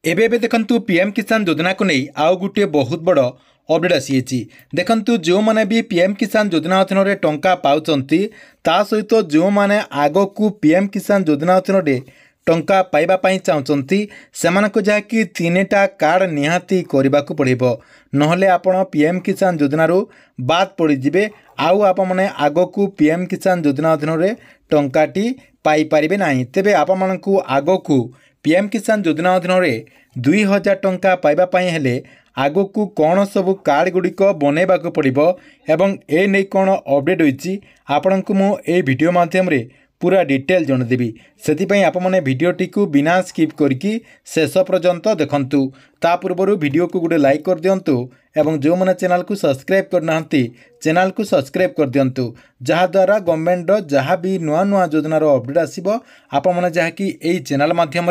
एबे देखंतु पीएम किसान योजना को नहीं आउ गोटे बहुत बड़ अपडेट आसी देखंतु जो माने भी पीएम किसान योजना अधीन में टंका पाउचंती ता सहित जो माने आगो को पीएम किसान योजना अधीन में टंका पाइबा पई चाहउचंती सेमानको जाकी तीनटा कार्ड निहाती करबा को पड़िबो नहले आपण पीएम किसान योजना रो बाद पड़ी जिबे आउ आप माने आगो को पीएम किसान योजना अधीन में टंकाटी पाई परिबे नाही तेबे आप मानकु आगो को पीएम किसान योजना अधीन में 2000 टंका पाइबा पई हेले आगो को कौन सब कार्ड गुड़िक बनैबा को पड़िबो एवं ए नै कौन अपडेट होईची आपनकु मु ए वीडियो माध्यम रे पूरा डिटेल जनदेवी से आपने भिडटी को बिना स्किप करके शेष पर्यंत देखंतु ता पूर्व वीडियो को गोटे लाइक कर दिंतु एवं जो मैंने चैनल को सब्सक्राइब करना चैनल को सब्सक्राइब कर दिंतु जहाद्वारा गवर्नमेंट जहाँ भी नुआ नुआ योजनार अपडेट आसो आपने जहाँकि यही चैनल माध्यम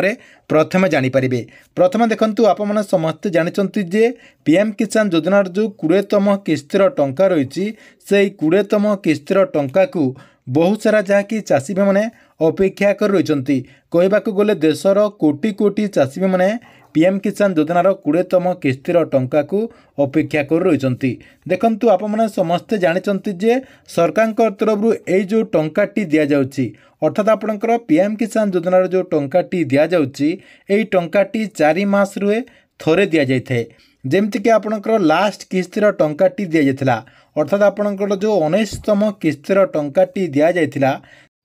प्रथम जानीपारे प्रथम देखंतु आपने समस्ते जानते जे पीएम किसान योजनार जो 20तम किस्तिर टंका रही से 20तम किस्तिर टंका को बहुत सारा जहाँकि चाषी मैंने अपेक्षा कर रही कहवाक गले देशर कोटी कोटी चाषी मैंने पीएम किसान योजनार 20तम किस्तिर टंका को अपेक्षा कर रही देखंतु आपने समस्ते जानते जे सरकार तरफ यही जो टंकाटी दि जाउची अर्थात आपणकर पीएम किसान योजनार जो टंकाटी दि जाउची एही टंकाटी 4 मास रुए थरे दि जाइए जमतीक आपणकर लास्ट किस्तिर टंकाटी दि जाइथिला अर्थात आपणकर जो 19तम किस्तिर टंकाटी दि जाइथिला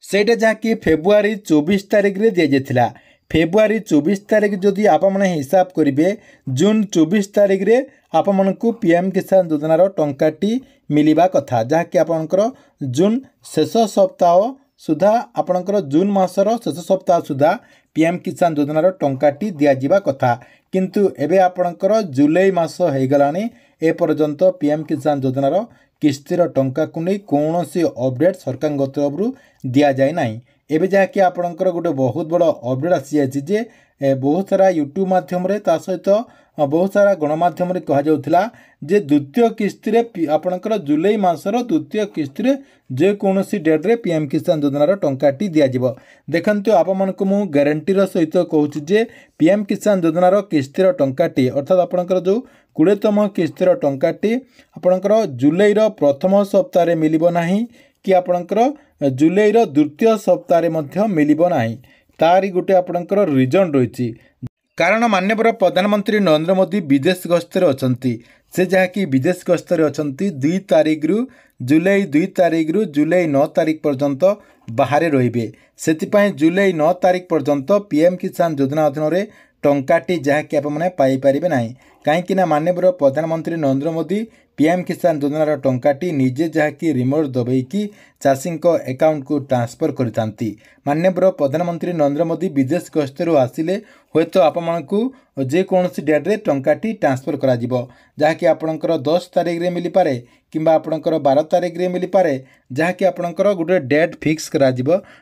सेटा जहाँकि फेब्रुआरी 24 तारिख रे दि जाइथिला फेब्रुआरी 24 तारिख जदि आपने हिसाब करेंगे जून 24 तारिख रे आपमनकु पीएम किसान योजनार टंकाटी मिलवा कथा जहाँकि आपणकर जून शेष सप्ताह सुधा आपणकर जून मासर शेष सप्ताह सुधा पीएम किसान योजनार टंकाटी दिया कथा किंतु एबे आपणकर जुलाई मास हो गलानी ए पर्यंत पीएम किसान योजनार किस्तिर टंका को नहीं कौन सी अपडेट सरकार तरफ दि जाए ना एबे जहाँकि आपणकर गोटे बहुत बड़ अपडेट आसी जाए बहुत सारा यूट्यूब माध्यम सहित बहुत सारा गणमाध्यम कहुला जे द्वितीय किस्ती आपणकर जुलाई मासर द्वितीय किस्ती जेकोसी डेट्रे पीएम किसान योजनार टंकाटी दिज्व देखते आपको मु ग्यारंटीर सहित कहूँ जे पीएम किसान योजनार किस्तिर टंकाटी अर्थात आपणकर जो 20तम किस्तिर टंकाटी आपणकर जुलाईर प्रथम सप्ताह मिलिबो नाही कि आपणकर जुलाईर द्वितीय सप्ताह मिलिबो नाही तारी गोटे आपणकर रिजन रही कारण माननीय प्रधानमंत्री नरेंद्र मोदी विदेश गस्तर अछंती से जहाँकि विदेश गस्तर अछंती 2 तारिख रु जुलाई 2 तारिख रु जुलाई 9 तारिख पर्यंत बाहर रहिबे सेतिपाई जुलाई 9 तारिख पर्यंत पीएम किसान योजना अधीन में टंकाटी जहाँकि आपने पाइपर ना कहीं माननीय प्रधानमंत्री नरेंद्र मोदी पीएम किसान योजनार टंकाटी निजे जहाँकि रिमोट दबेकी चाषी अकाउंट को ट्रांसफर करती माननीय प्रधानमंत्री नरेंद्र मोदी विदेश गस्तर आसिले हे तो आपको जेकोसी डेट्रे टंकाटी ट्रांसफर करा जहाँकि आपणकर 10 तारिख रे मिली पारे किंबा आपणकर 12 तारिख रे मिली पारे जहाँकि आपणकर गोटे डेट फिक्स करा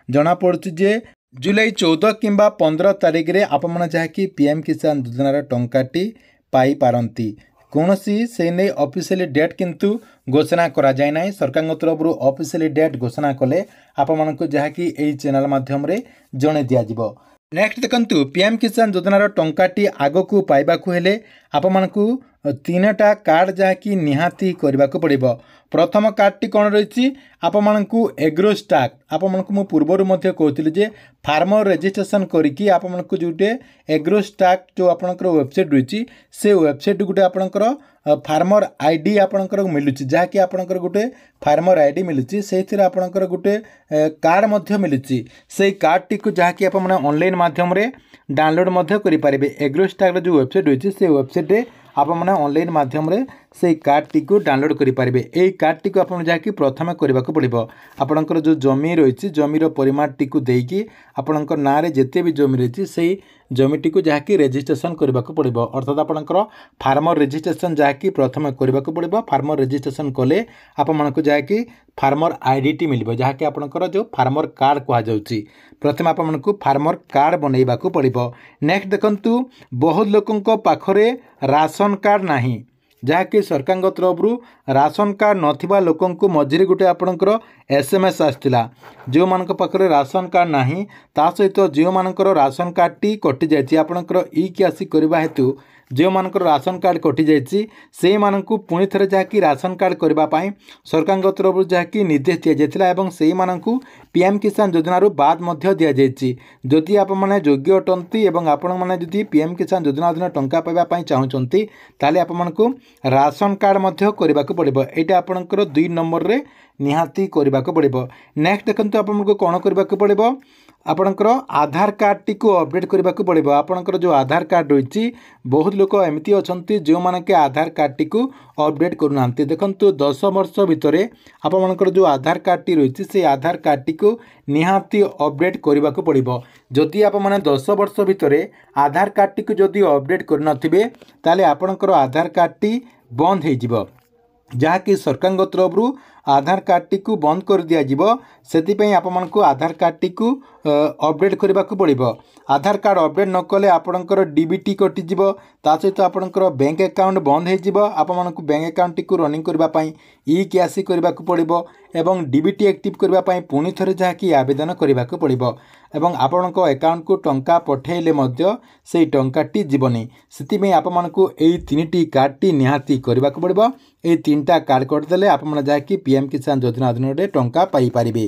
जना पड़ुछि जे जुलाई 14 किंबा 15 तारिख रे आपमने जहाँकि पीएम किसान योजनार टंकाटी पाई पारंती कौन से नहीं ऑफिशियली डेट किंतु घोषणा करा जाए ना सरकार तरफ ऑफिशियली डेट घोषणा कले आपको जहाँकि यही चैनल माध्यम रे जणे दिज्व नेक्स्ट देखंतु पीएम किसान योजनार टंकाटी आग को पाइबाकू हेले आपमानकु 3टा कार्ड जहाँकि निहाती करबा को पड़िबो प्रथम कार्डटी कौन रही आपमानकु एग्रो स्टाक आपमानकु मु पूर्वरु मध्य कहउतिली जे फार्मर रजिस्ट्रेशन करिकि आपमानकु जोटे एग्रो स्टाक जो आपनकर वेबसाइट रही से वेबसाइट गोटे आपनकर फार्मर आईडी आपनकर मिलुची जहाँकि आपनकर गोटे फार्मर आईडी मिलुची सेथिरे आपनकर गोटे कार्ड मध्य मिलुची से कार्डटी को जहाँकि आपने ऑनलाइन माध्यम रे डाउनलोड मध्य करि पारिबे एग्रो स्टाक जो वेबसाइट रही से वेबसाइट रे आपने ऑनलाइन माध्यम रे से कार्डटी को डाउनलोड करि पारिबे एई कार्डटी को आपन जहाँकि प्रथम करबा को पड़िबो आपनकर जो जमी रही जमीर परिमाणटी को देकी आपनकर ना रे जेते भी जमी रही से जमीटी को जहाँकि रेजिस्ट्रेशन करबा को पड़िबो अर्थात आपनकर फार्मर रेजिस्ट्रेशन जहाँकि प्रथम करबा को पड़िबो फार्मर रेजिस्ट्रेशन कले आपमनको जहाँकि फार्मर आईडी मिलिबो जहाँकि आपनकर जो फार्मर कार्ड कहा जाउची प्रथम आपमनको फार्मर कार्ड बनैबा को पड़िबो नेक्स्ट देखंतु बहुत लोकंको पाखरे राशन कार्ड नाही जहाँकि सरकार तरफ राशन कार्ड नथिबा लोकंकु मझिरे गोटे आपणकर SMS आसला जो मानक पाखरे राशन कार्ड नाही ता सहित जो मानकर राशन कार्ड टी कटि जायछि आपणकर ई कियासी करबा हेतु जो मानकर राशन कार्ड कटि जायछि से मानकु पुणी थरे जहाँकि राशन कार्ड करबा पई सरकार तरफ जहाँकि निर्देश दिया जायतिला एवं सेही मानकु PM किसान योजना रो बाद मध्य दिया जायछि जदि आप माने योग्य अटंती एवं आपण माने जदि PM किसान योजना अधीन टंका पाइबा पई चाहुचंती ताले आप मानकु राशन कार्ड मध्य करबाक पड़िबो एटा आपणकर 2 नंबर रे निहाती करबाक पड़िबो। नेक्स्ट देखंतु आपनको कोन करबाक पड़िबो आपणकर आधार कार्ड टी को अपडेट करबाक पड़िबो। आपणकर जो आधार कार्ड रहिछि बहुत लोक एमती अछंती जो माने के आधार कार्ड टी को अपडेट करूनांती देखंतु 10 वर्ष भितरे आपणकर जो आधार कार्ड टी रहिछि से आधार कार्ड टी को निहाती अपडेट करबाक पड़िबो। जदि आप माने 10 वर्ष भितरे आधार कार्ड टी को जदि अपडेट करनथिबे ताले आपणकर आधार कार्ड टी बंद हे जिवो जहाँकि सरकार तरफ आधार कार्ड टी को बंद कर दिया जिवो सेतिपई आपमनको आधार कार्ड टी को अपडेट करबा को पड़िबो। आधार कार्ड अपडेट न कले आपणकर डीबीटी कटि जिवो ता सहित आपणकर बैंक अकाउंट बंद हे जिवो आपमनको बैंक अकाउंट टी को रनिंग करबा पई ई केआसी करबा को पड़िबो एवं डीबीटी एक्टिव करबा पई पुणी थरे जहाँकि आवेदन करबा को पड़िबो एवं आपणको अकाउंट को टंका पठेले मध्य सेही टंका टी जीवनी सेतिपई आपमनको एई तीनटी कार्ड टी निहाती करबा को पड़िबो। एई तीनटा कार्ड कर देले आप मन जहाँकि PM किसान योजना अधीन टंका पाई पारिबे।